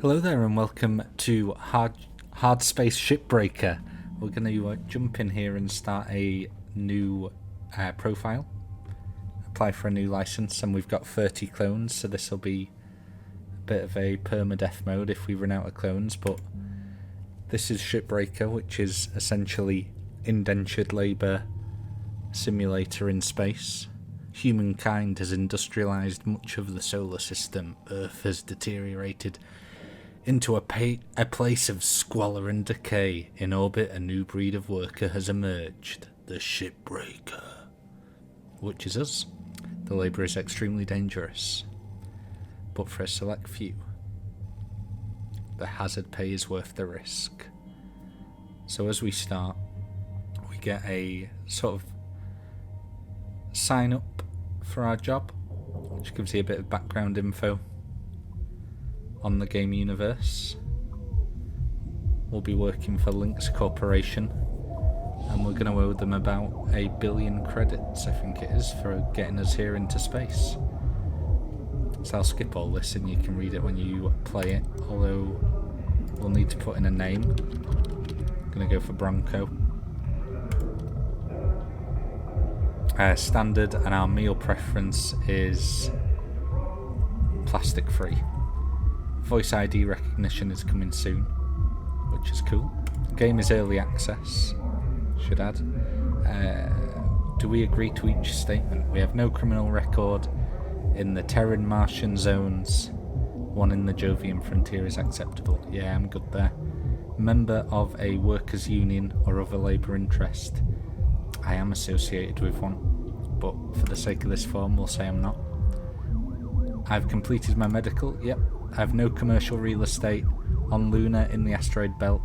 Hello there and welcome to Hardspace Shipbreaker. We're going to jump in here and start a new profile, apply for a new license, and we've got 30 clones, so this will be a bit of a permadeath mode if we run out of clones, but this is Shipbreaker, which is essentially indentured labour simulator in space. Humankind has industrialised much of the solar system. Earth has deteriorated into a place of squalor and decay. In orbit, a new breed of worker has emerged, the Shipbreaker, which is us. The labour is extremely dangerous, but for a select few, the hazard pay is worth the risk. So as we start, we get a sort of sign up for our job, which gives you a bit of background info on the game universe. We'll be working for LYNX Corporation, and we're going to owe them about 1 billion credits, I think it is, for getting us here into space. So I'll skip all this and you can read it when you play it, although we'll need to put in a name. I'm going to go for Bronco. Standard, and our meal preference is plastic free. Voice ID recognition is coming soon, which is cool. The game is early access, should add. Do we agree to each statement? We have no criminal record in the Terran Martian zones. One in the Jovian frontier is acceptable. Yeah, I'm good there. Member of a workers' union or other labour interest. I am associated with one, but for the sake of this form, we'll say I'm not. I've completed my medical. Yep. I have no commercial real estate on Luna, in the asteroid belt,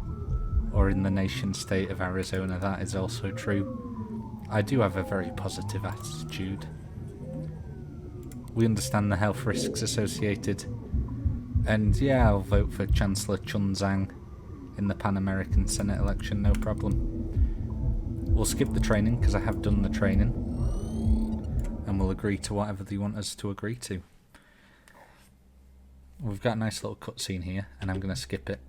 or in the nation state of Arizona. That is also true. I do have a very positive attitude. We understand the health risks associated. And yeah, I'll vote for Chancellor Chun Zhang in the Pan American Senate election, no problem. We'll skip the training because I have done the training. And we'll agree to whatever they want us to agree to. We've got a nice little cutscene here, and I'm going to skip it.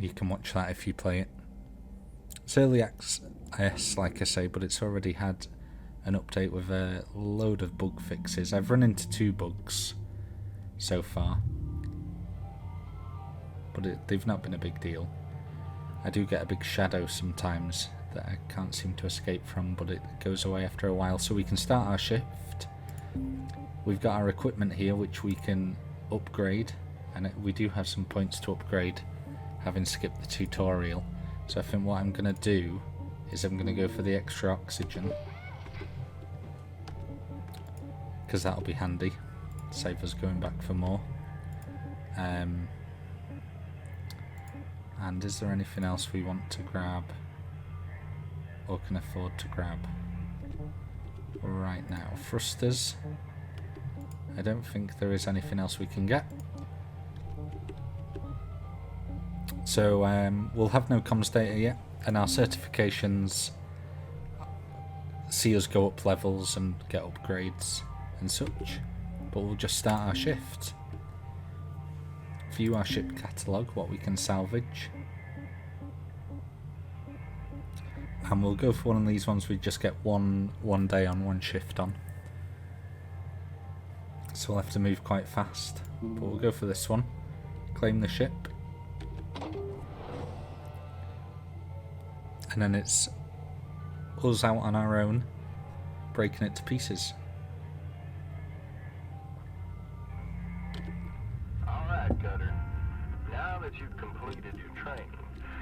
You can watch that if you play it. It's early access, like I say, but it's already had an update with a load of bug fixes. I've run into 2 bugs so far, but they've not been a big deal. I do get a big shadow sometimes that I can't seem to escape from, but it goes away after a while, so we can start our shift. We've got our equipment here which we can upgrade, and we do have some points to upgrade, having skipped the tutorial. So I think what I'm going to do is I'm going to go for the extra oxygen, because that'll be handy, save us going back for more. And is there anything else we want to grab or can afford to grab right now? Thrusters. I don't think there is anything else we can get. So we'll have no comms data yet, and our certifications see us go up levels and get upgrades and such. But we'll just start our shift. View our ship catalogue, what we can salvage. And we'll go for one of these ones we just get one day on, one shift on. So we'll have to move quite fast, but we'll go for this one. Claim the ship. And then it's us out on our own, breaking it to pieces. Alright, Cutter. Now that you've completed your training,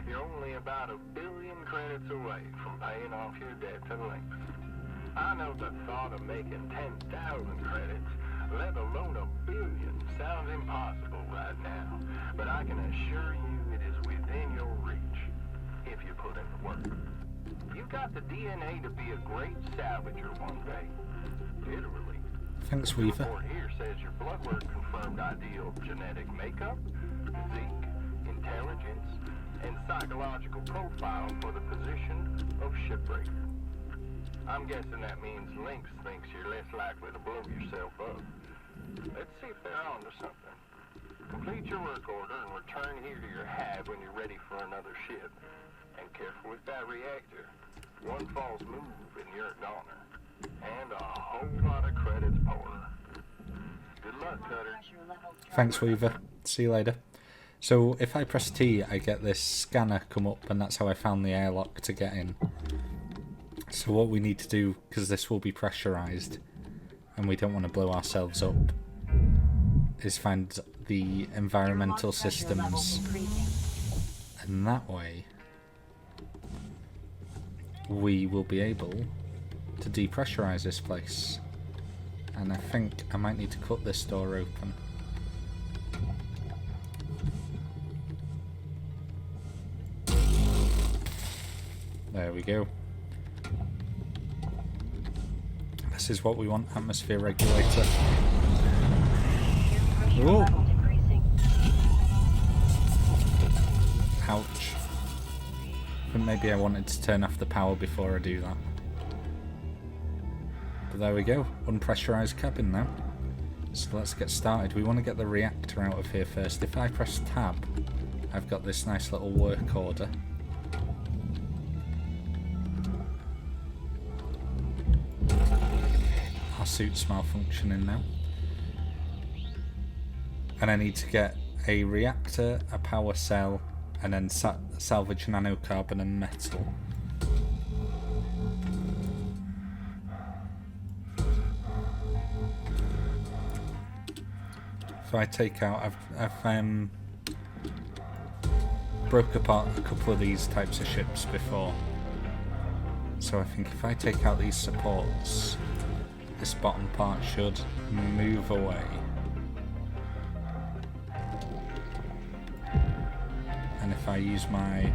you're only about 1 billion credits away from paying off your debt to LYNX. I know the thought of making 10,000 credits, let alone 1 billion, sounds impossible right now, but I can assure you it is within your reach if you put in the work. You've got the DNA to be a great salvager one day, literally. Thanks, Weaver. The report here says your blood work confirmed ideal genetic makeup, physique, intelligence, and psychological profile for the position of Shipbreaker. I'm guessing that means LYNX thinks you're less likely to blow yourself up. Let's see if they're on to something. Complete your work order and return here to your hive when you're ready for another ship. And careful with that reactor. One false move and you're a goner. And a whole lot of credits pour. Good luck, Cutter. Thanks, Weaver. See you later. So if I press T, I get this scanner come up, and that's how I found the airlock to get in. So what we need to do, because this will be pressurized, and we don't want to blow ourselves up, is find the environmental systems. And that way, we will be able to depressurize this place. And I think I might need to cut this door open. There we go. This is what we want, atmosphere regulator. Ooh. Ouch. I think maybe I wanted to turn off the power before I do that. But there we go, unpressurized cabin now. So let's get started. We want to get the reactor out of here first. If I press tab, I've got this nice little work order. Our suit's malfunctioning now. And I need to get a reactor, a power cell, and then salvage nanocarbon and metal. If I take out, I've broke apart a couple of these types of ships before. So I think if I take out these supports, this bottom part should move away. And if I use my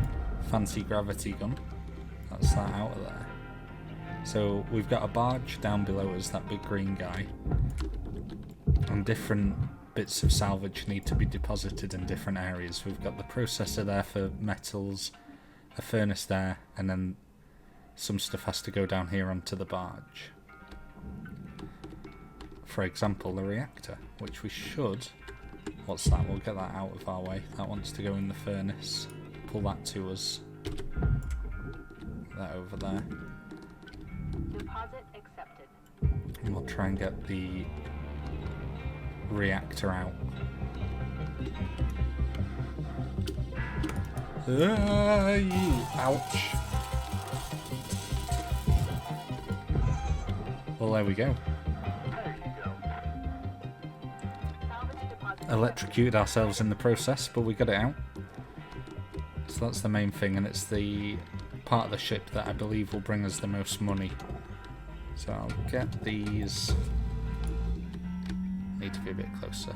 fancy gravity gun, that's that out of there. So we've got a barge down below us, that big green guy. And different bits of salvage need to be deposited in different areas. We've got the processor there for metals, a furnace there, and then some stuff has to go down here onto the barge. For example, the reactor, which we should... What's that? We'll get that out of our way. That wants to go in the furnace. Pull that to us. That over there. Deposit accepted. And we'll try and get the reactor out. Ouch. Well, there we go. Electrocuted ourselves in the process, but we got it out. So that's the main thing, and it's the part of the ship that I believe will bring us the most money. So I'll get these... Need to be a bit closer.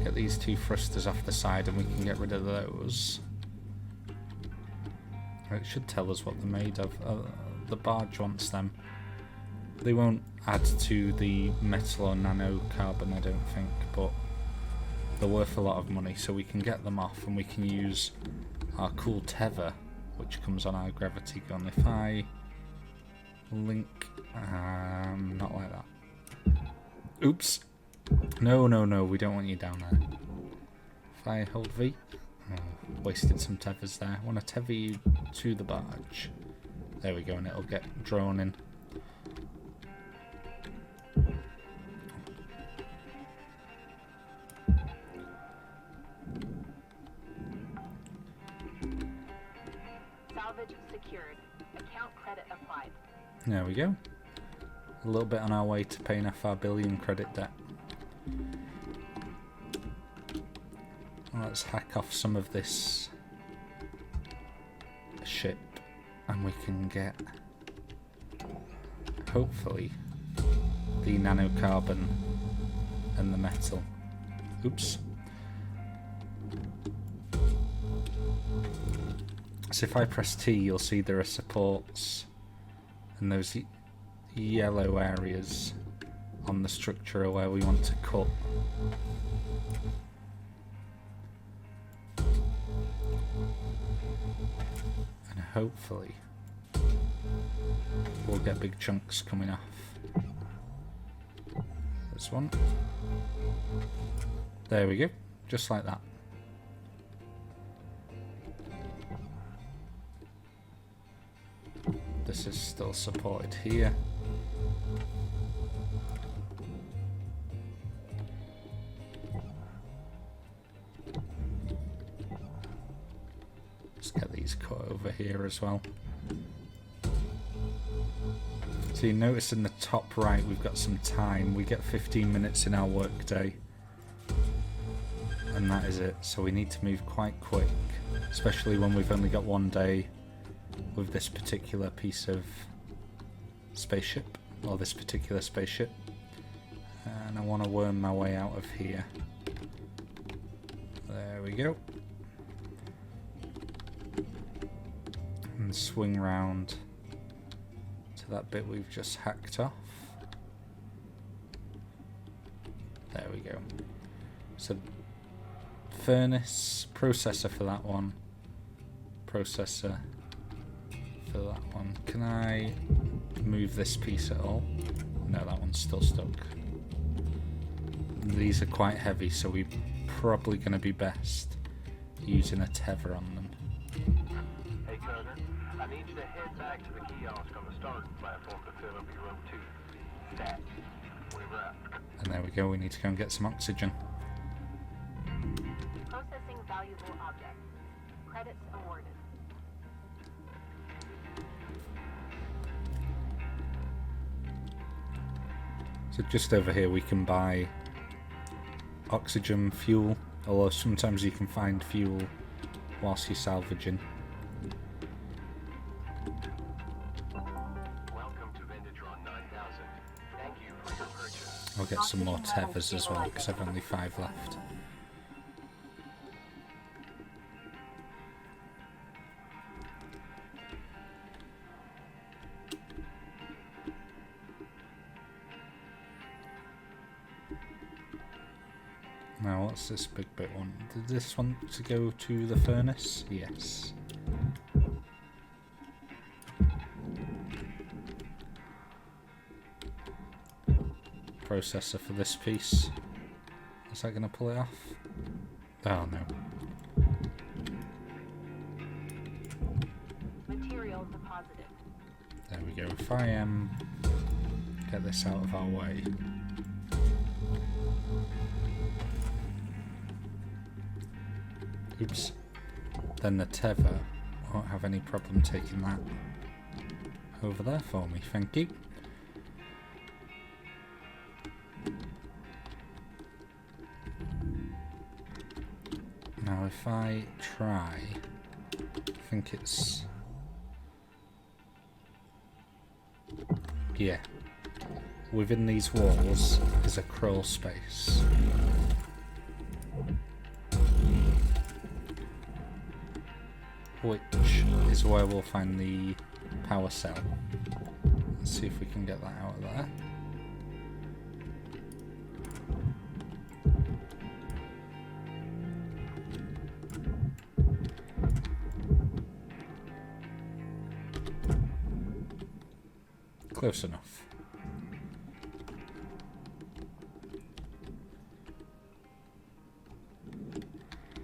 Get these two thrusters off the side and we can get rid of those. It should tell us what they're made of. The barge wants them. They won't add to the metal or nanocarbon, I don't think, but they're worth a lot of money, so we can get them off and we can use our cool tether, which comes on our gravity gun. If I link... not like that. Oops. No, we don't want you down there. If I hold V... Oh, wasted some tethers there. I want to tether you to the barge. There we go, and it'll get drawn in. Salvage secured. Account credit applied. There we go. A little bit on our way to paying off our billion credit debt. Let's hack off some of this ship and we can get, hopefully, the nanocarbon and the metal. Oops. So if I press T, you'll see there are supports and those yellow areas on the structure are where we want to cut. And hopefully we'll get big chunks coming off. This one. There we go. Just like that. This is still supported here. Let's get these cut over here as well. So you notice in the top right we've got some time. We get 15 minutes in our work day. And that is it. So we need to move quite quick. Especially when we've only got one day with this particular piece of spaceship, or this particular spaceship. And I want to worm my way out of here. There we go. And swing round to that bit we've just hacked off. There we go. So furnace, processor for that one, processor for that one. Can I move this piece at all? No, that one's still stuck. These are quite heavy, so we're probably going to be best using a tether on them. Hey Cutter, I need you to head back to the kiosk on the starting platform to fill up your O2. Stat. We wrap. And there we go, we need to go and get some oxygen. Processing valuable objects. Credits awarded. So just over here we can buy oxygen, fuel, although sometimes you can find fuel whilst you're salvaging. Welcome to Indentured 9000. Thank you for your purchase. I'll get some more tethers as well because I've only 5 left. Now what's this big bit one? Did this want to go to the furnace? Yes. Processor for this piece. Is that going to pull it off? Oh no. Material deposited. There we go. If I get this out of our way. Oops. Then the tether won't have any problem taking that over there for me. Thank you. Now if I try, I think it's... yeah. Within these walls is a crawl space. Which is where we'll find the power cell. Let's see if we can get that out of there. Close enough.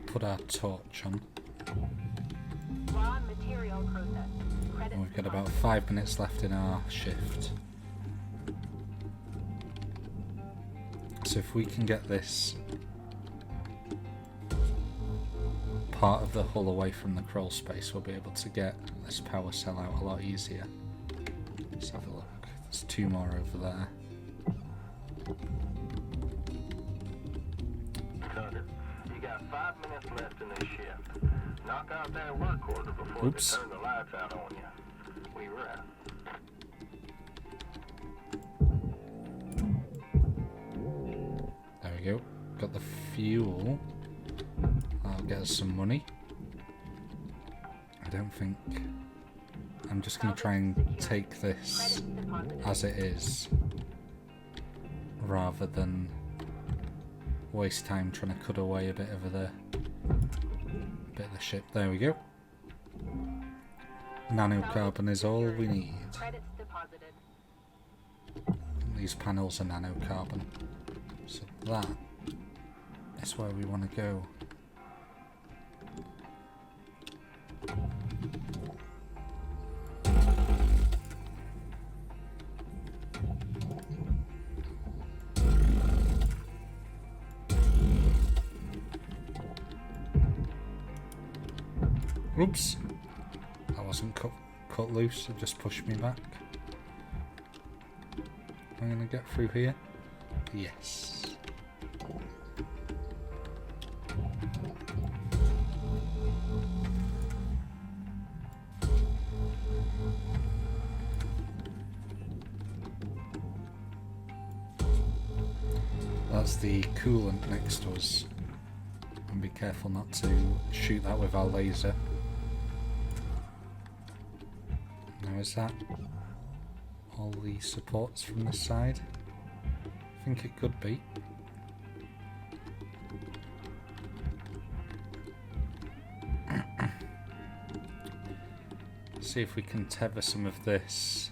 Put our torch on. Raw material processed. Credits And we've got about deposited. 5 minutes left in our shift. So if we can get this part of the hull away from the crawl space, we'll be able to get this power cell out a lot easier. Let's have a look. There's 2 more over there. Cutter, you got 5 minutes left in this shift. Knock out that work order before Oops. they turn the lights out on you. We wrap. There we go. Got the fuel. That'll get us some money. I don't think... I'm just going to try and take this Credits deposited. as it is, rather than waste time trying to cut away a bit of the ship. There we go. Nanocarbon is all we need. Credits deposited. These panels are nanocarbon. So that is where we want to go. Oops, that wasn't cut loose, it just pushed me back. I'm gonna get through here. Yes. That's the coolant next to us. And be careful not to shoot that with our laser. Now is that all the supports from this side? I think it could be. See if we can tether some of this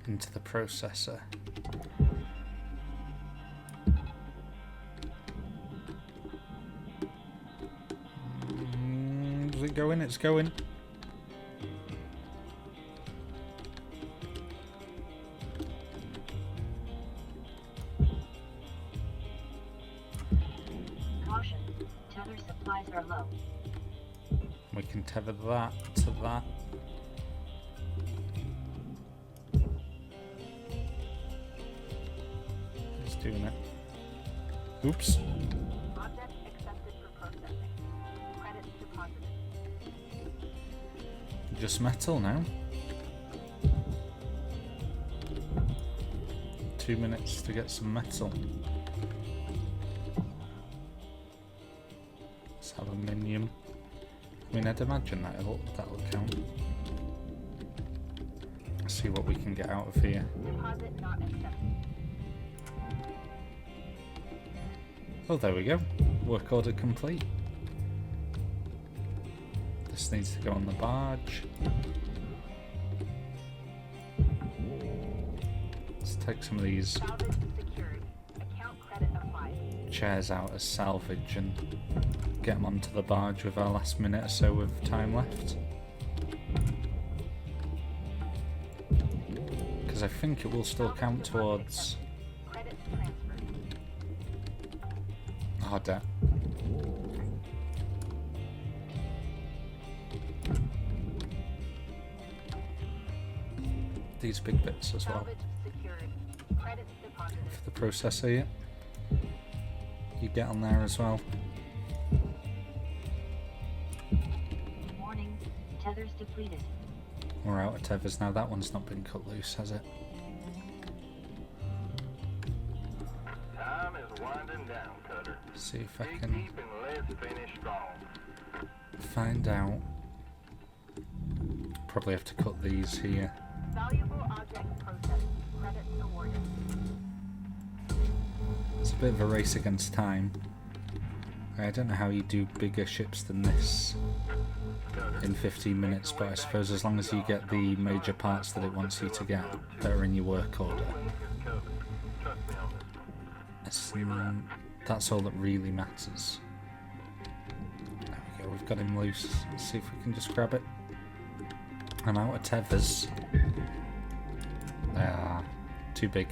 into the processor. Is it going? It's going. Caution, tether supplies are low. We can tether that to that. It's doing it. Oops. Object accepted for processing. Credits deposited. Just metal now. 2 minutes to get some metal. It's aluminium. I mean, I'd imagine that'll count. Let's see what we can get out of here. Deposit not accepted. Oh, there we go. Work order complete. This needs to go on the barge. Let's take some of these Salvage secured. Account credit applied. chairs out as salvage and get them onto the barge with our last minute or so of time left. Because I think it will still count towards... Credits transferred. Oh, damn. These big bits as well. Salvage secured. Credits deposited. For the processor, yeah. You get on there as well. Warning, tethers depleted. We're out of tethers now. That one's not been cut loose, has it? Time is winding down, Cutter. See if I Dig can deep and let's finish strong. find out. Probably have to cut these here. Valuable object processed. Credits awarded. It's a bit of a race against time. I don't know how you do bigger ships than this in 15 minutes, but I suppose as long as you get the major parts that it wants you to get, they're in your work order. That's all that really matters. There we go, we've got him loose. Let's see if we can just grab it. I'm out of tethers. Ah, too big.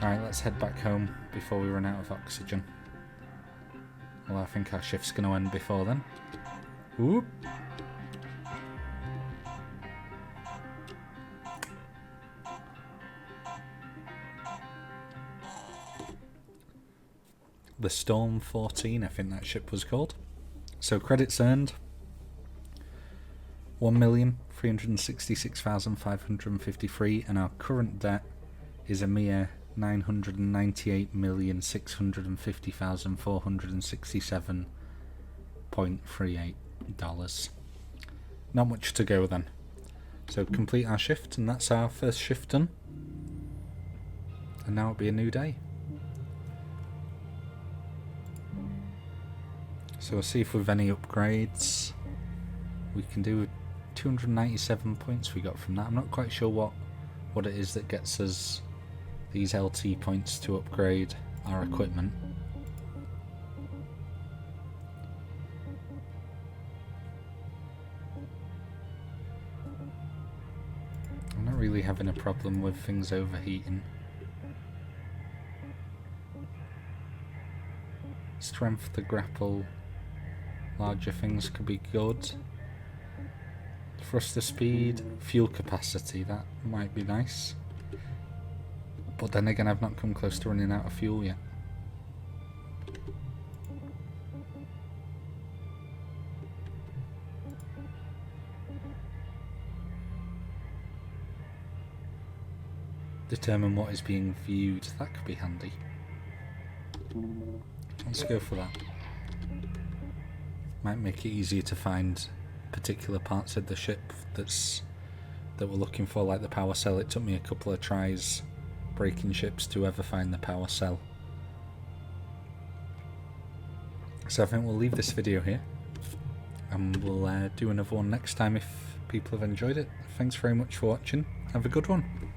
Alright, let's head back home before we run out of oxygen. Well, I think our shift's going to end before then. Whoop! The Storm 14, I think that ship was called. So credits earned 1,366,553, and our current debt is a mere $998,650,467.38. Not much to go then. So complete our shift, and that's our first shift done. And now it'll be a new day. So we'll see if with any upgrades we can do 297 points we got from that. I'm not quite sure what what it is that gets us these LT points to upgrade our equipment. I'm not really having a problem with things overheating. Strength to grapple, larger things could be good. Thruster speed, fuel capacity, that might be nice. But then again, I've not come close to running out of fuel yet. Determine what is being viewed, that could be handy. Let's go for that. Might make it easier to find particular parts of the ship that we're looking for, like the power cell. It took me a couple of tries breaking ships to ever find the power cell. So I think we'll leave this video here, and we'll do another one next time if people have enjoyed it. Thanks very much for watching. Have a good one.